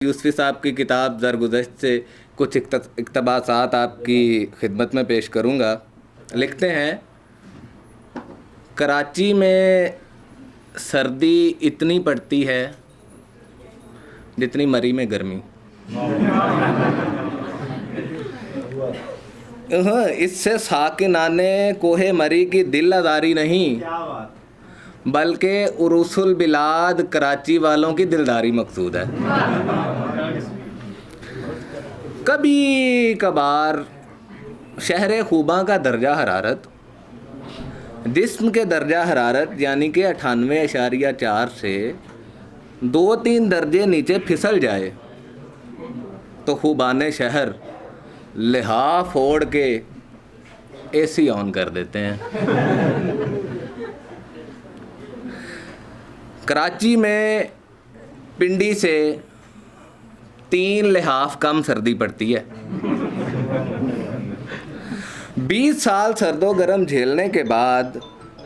यूसुफ़ी साहब की किताब ज़रगुज़श्त से कुछ इक़्तिबासात आपकी खिदमत में पेश करूँगा। लिखते हैं, कराची में सर्दी इतनी पड़ती है जितनी मरी में गर्मी। इससे साकिनाने कोहे मरी की दिल आज़ारी नहीं बल्कि उरूसुल बिलाद कराची वालों की दिलदारी मकसूद है। कभी कभार शहर खूबा का दर्जा हरारत जिस्म के दर्जा हरारत यानी कि 98.4 से 2-3 दर्जे नीचे फिसल जाए तो खूबाने शहर लिहाफ ओढ़ के एसी ऑन कर देते हैं। कराची में पिंडी से 3 लिहाफ कम सर्दी पड़ती है। 20 साल सर्दो गर्म झेलने के बाद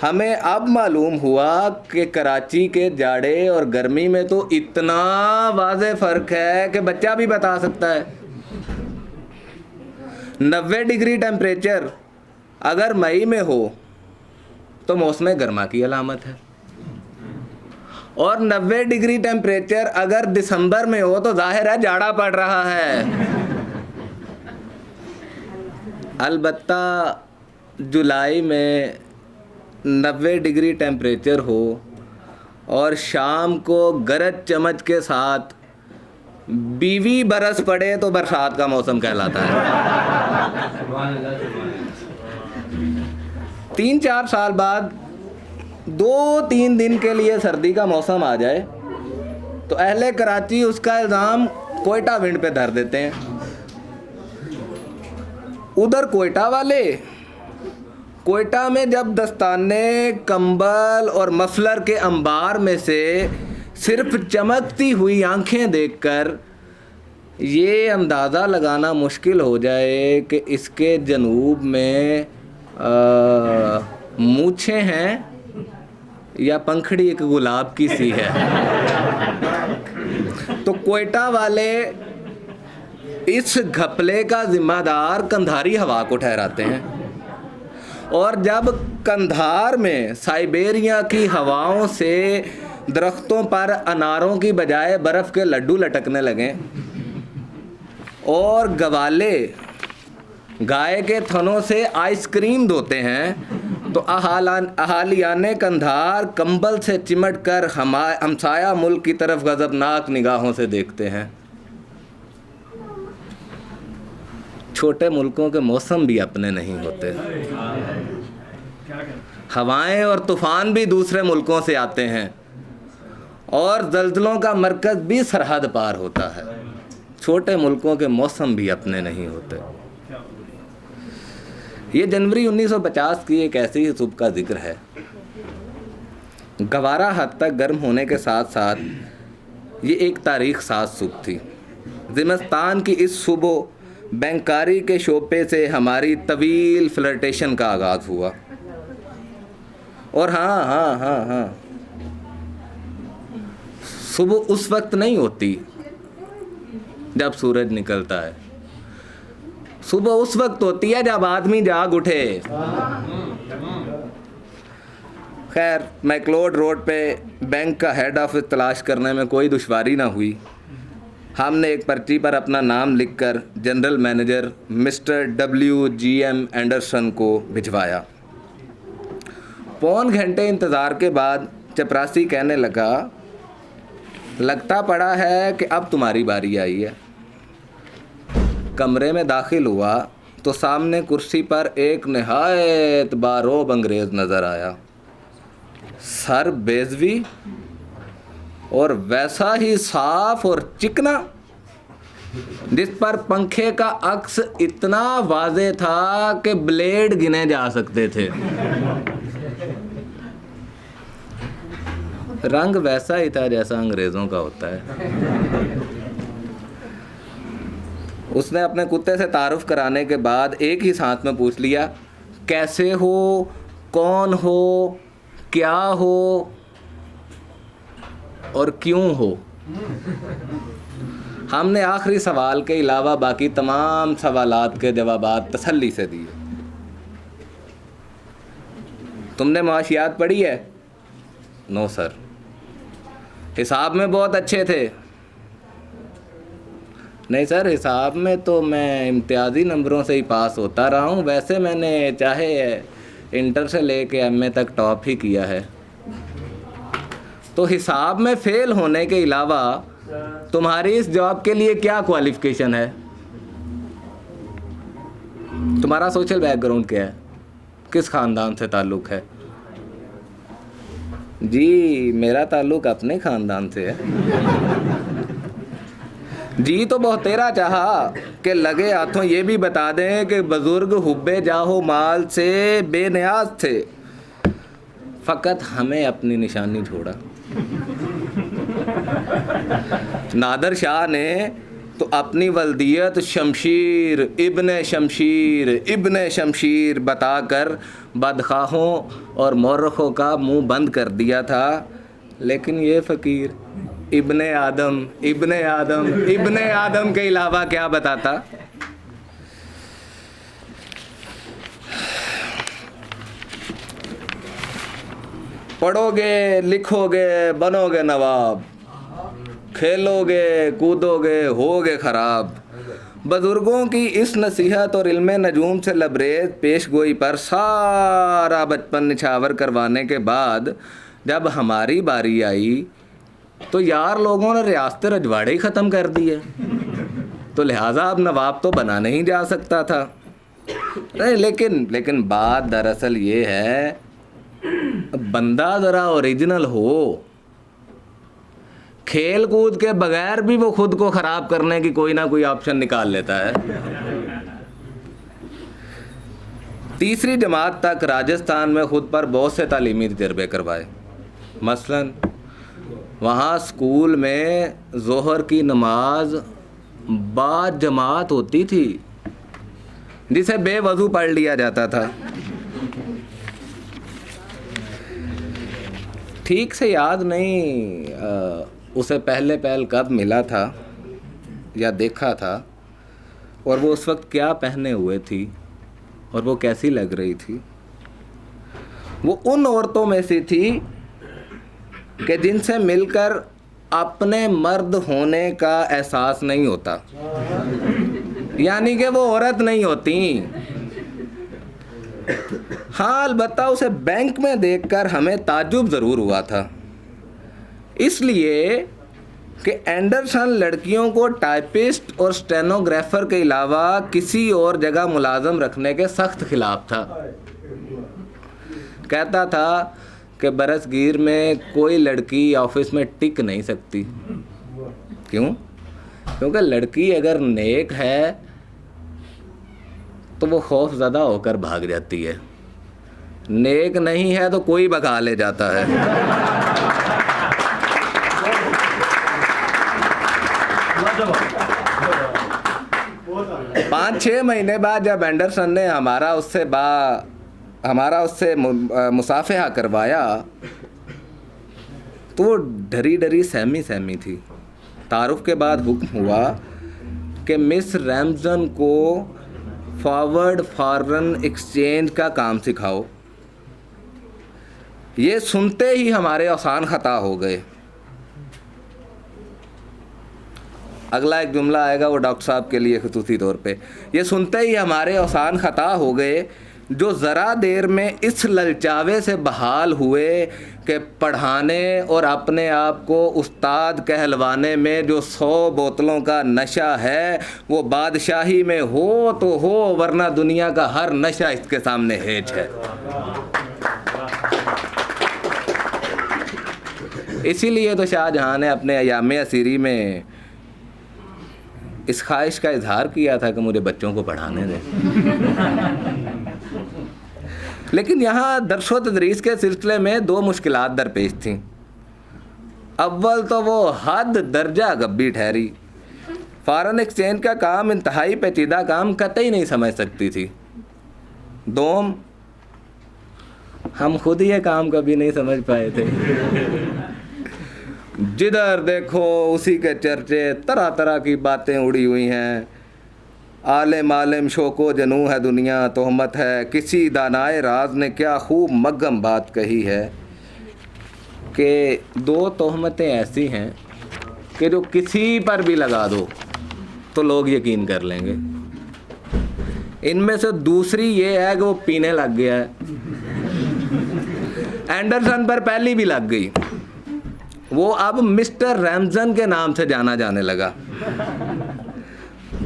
हमें अब मालूम हुआ कि कराची के जाड़े और गर्मी में तो इतना वाज़े फ़र्क है कि बच्चा भी बता सकता है। 90 डिग्री टेम्परेचर अगर मई में हो तो मौसम गर्मा की अलामत है, और 90 डिग्री टेम्परेचर अगर दिसंबर में हो तो जाहिर है जाड़ा पड़ रहा है। अलबत्ता जुलाई में 90 डिग्री टेम्परेचर हो और शाम को गरज चमच के साथ बीवी बरस पड़े तो बरसात का मौसम कहलाता है। 3-4 साल बाद 2-3 दिन के लिए सर्दी का मौसम आ जाए तो अहले कराची उसका इल्ज़ाम कोयटा विंड पे धर देते हैं। उधर कोयटा वाले कोयटा में जब दस्ताने, कंबल और मफलर के अंबार में से सिर्फ चमकती हुई आंखें देखकर ये अंदाज़ा लगाना मुश्किल हो जाए कि इसके जनूब में मूछें हैं या पंखड़ी एक गुलाब की सी है, तो कोयटा वाले इस घपले का जिम्मेदार कंधारी हवा को ठहराते हैं। और जब कंधार में साइबेरिया की हवाओं से दरख्तों पर अनारों की बजाय बर्फ़ के लड्डू लटकने लगें और गवाले गाय के थनों से आइसक्रीम धोते हैं तो अहालियाने कंधार कंबल से चिमट कर हमसाया मुल्क की तरफ गज़बनाक निगाहों से देखते हैं। छोटे मुल्कों के मौसम भी अपने नहीं होते, हवाएं और तूफ़ान भी दूसरे मुल्कों से आते हैं और ज़ल्ज़लों का मरकज़ भी सरहद पार होता है। छोटे मुल्कों के मौसम भी अपने नहीं होते। ये जनवरी 1950 की एक ऐसी ही सुबह का जिक्र है। गवारा हद तक गर्म होने के साथ साथ ये एक तारीख़ साज सुबह थी। ज़िमस्तान की इस सुबह बैंकारी के शोपे से हमारी तवील फ्लर्टेशन का आगाज़ हुआ। और हाँ, सुबह उस वक्त नहीं होती जब सूरज निकलता है, सुबह उस वक्त होती है जब आदमी जाग उठे। खैर, मैक्लोड रोड पे बैंक का हेड ऑफिस तलाश करने में कोई दुश्वारी ना हुई। हमने एक पर्ची पर अपना नाम लिखकर general manager mister WGM Anderson को भिजवाया। पौन घंटे इंतज़ार के बाद चपरासी कहने लगा, लगता पड़ा है कि अब तुम्हारी बारी आई है। कमरे में दाखिल हुआ तो सामने कुर्सी पर एक नहायत बारोब अंग्रेज़ नज़र आया। सर बेज़वी और वैसा ही साफ और चिकना जिस पर पंखे का अक्स इतना वाज़े था कि ब्लेड गिने जा सकते थे। रंग वैसा ही था जैसा अंग्रेज़ों का होता है। उसने अपने कुत्ते से तारुफ कराने के बाद एक ही सांस में पूछ लिया, कैसे हो, कौन हो, क्या हो और क्यों हो। हमने आखिरी सवाल के अलावा बाकी तमाम सवालात के जवाबात तसल्ली से दिए। तुमने मुआशियात पढ़ी है? No sir. हिसाब में बहुत अच्छे थे? नहीं सर, हिसाब में तो मैं इम्तियाज़ी नंबरों से ही पास होता रहा हूँ। वैसे मैंने चाहे इंटर से लेके एमए तक टॉप ही किया है। तो हिसाब में फ़ेल होने के अलावा तुम्हारी इस जॉब के लिए क्या क्वालिफ़िकेशन है? तुम्हारा सोशल बैकग्राउंड क्या है? किस ख़ानदान से ताल्लुक़ है? जी मेरा ताल्लुक़ अपने ख़ानदान से है। जी तो बहुत तेरा चाहा कि लगे हाथों ये भी बता दें कि बुज़ुर्ग हुब्बे जाहो माल से बेनियाज थे, फ़कत हमें अपनी निशानी छोड़ा। नादर शाह ने तो अपनी वल्दियत शमशीर इब्ने शमशीर बताकर बदखाहों और मौरखों का मुंह बंद कर दिया था, लेकिन ये फ़कीर इब्ने आदम के अलावा क्या बताता? पढ़ोगे, लिखोगे, बनोगे नवाब, खेलोगे, कूदोगे, होगे ख़राब। बुज़ुर्गों की इस नसीहत और इल्मे नजूम से लबरेज पेश गोई पर सारा बचपन निछावर करवाने के बाद जब हमारी बारी आई तो यार लोगों ने रियासत रजवाड़े ही ख़त्म कर दिए, तो लिहाजा अब नवाब तो बना नहीं जा सकता था। नहीं, लेकिन बात दरअसल ये है, बंदा ज़रा ओरिजिनल हो, खेल कूद के बगैर भी वो खुद को ख़राब करने की कोई ना कोई ऑप्शन निकाल लेता है। तीसरी जमात तक राजस्थान में ख़ुद पर बहुत से तालीमी तजर्बे करवाए। मसलन वहाँ स्कूल में ज़ोहर की नमाज बाद जमात होती थी, जिसे बेवज़ू पढ़ लिया जाता था। ठीक से याद नहीं उसे पहले पहल कब मिला था या देखा था, और वो उस वक्त क्या पहने हुए थी और वो कैसी लग रही थी। वो उन औरतों में से थी कि जिनसे मिलकर अपने मर्द होने का एहसास नहीं होता, यानी कि वो औरत नहीं होती। हाँ, अलबत्ता उसे बैंक में देखकर हमें ताज्जुब ज़रूर हुआ था, इसलिए कि एंडरसन लड़कियों को टाइपिस्ट और स्टेनोग्राफर के अलावा किसी और जगह मुलाजम रखने के सख्त खिलाफ था। कहता था कि बरसगीर में कोई लड़की ऑफिस में टिक नहीं सकती। क्यों? क्योंकि लड़की अगर नेक है तो वो खौफ ज़्यादा होकर भाग जाती है, नेक नहीं है तो कोई भगा ले जाता है। 5-6 महीने बाद जब एंडरसन ने हमारा उससे मुसाफिहा करवाया तो वो डरी डरी सहमी थी। तारुफ के बाद हुक्म हुआ कि मिस रैमजन को फॉरवर्ड फॉरेन एक्सचेंज का काम सिखाओ। ये सुनते ही हमारे आसान ख़ता हो गए। अगला एक जुमला आएगा वो डॉक्टर साहब के लिए ख़ुसूसी तौर पे। ये सुनते ही हमारे आसान ख़ता हो गए जो ज़रा देर में इस ललचावे से बहाल हुए कि पढ़ाने और अपने आप को उस्ताद कहलवाने में जो 100 बोतलों का नशा है वो बादशाही में हो तो हो, वरना दुनिया का हर नशा इसके सामने हेज है। इसीलिए तो शाहजहाँ ने अपने अयाम असीरी में इस ख्वाहिश का इजहार किया था कि मुझे बच्चों को पढ़ाने दें। लेकिन यहाँ दर्स व तदरीस के सिलसिले में 2 मुश्किलात दरपेश थीं। अव्वल तो वो हद दर्जा गब्बी ठहरी। फॉरेन एक्सचेंज का काम इंतहाई पेचीदा काम कतई नहीं समझ सकती थी। दोम, हम खुद ये काम कभी नहीं समझ पाए थे। जिधर देखो उसी के चर्चे, तरह तरह की बातें उड़ी हुई हैं। आलिम आलिम शोको जनू है दुनिया, तोहमत है किसी दानाए राज ने क्या खूब मग्गम बात कही है कि दो तोहमतें ऐसी हैं कि जो किसी पर भी लगा दो तो लोग यकीन कर लेंगे। इनमें से दूसरी ये है कि वो पीने लग गया है। एंडरसन पर पहली भी लग गई, वो अब मिस्टर रैमजन के नाम से जाना जाने लगा।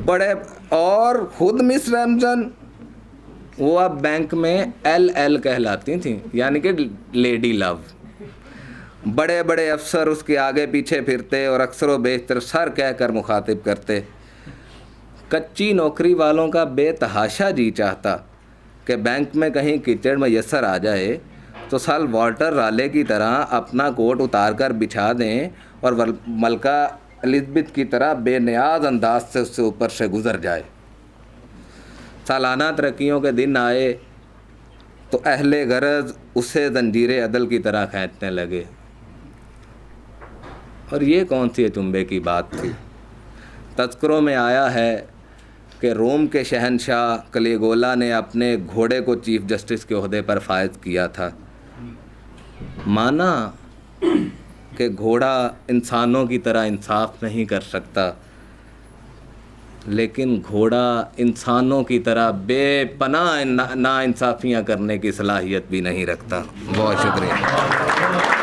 बड़े, और खुद मिस रैमजन वो अब बैंक में LL कहलाती थी, यानी कि लेडी लव। बड़े बड़े अफसर उसके आगे पीछे फिरते और अक्सर बेशतर सर कहकर मुखातिब करते। कच्ची नौकरी वालों का बेतहाशा जी चाहता कि बैंक में कहीं कीचड़ मैसर आ जाए तो साल वॉल्टर राले की तरह अपना कोट उतार कर बिछा दें और मलका एलिज़ाबेथ की तरह बेनियाज अंदाज से उससे ऊपर से गुजर जाए। सालाना तरक्कियों के दिन आए तो अहले गरज उसे जंजीरे अदल की तरह खींचने लगे। और ये कौन सी अचंभे की बात थी। तज़किरों में आया है कि रोम के शहनशाह कलीगुला ने अपने घोड़े को चीफ जस्टिस के ओहदे पर फायज किया था। माना कि घोड़ा इंसानों की तरह इंसाफ नहीं कर सकता, लेकिन घोड़ा इंसानों की तरह बेपनाह नाइंसाफ़ियाँ करने की सलाहियत भी नहीं रखता। बहुत शुक्रिया।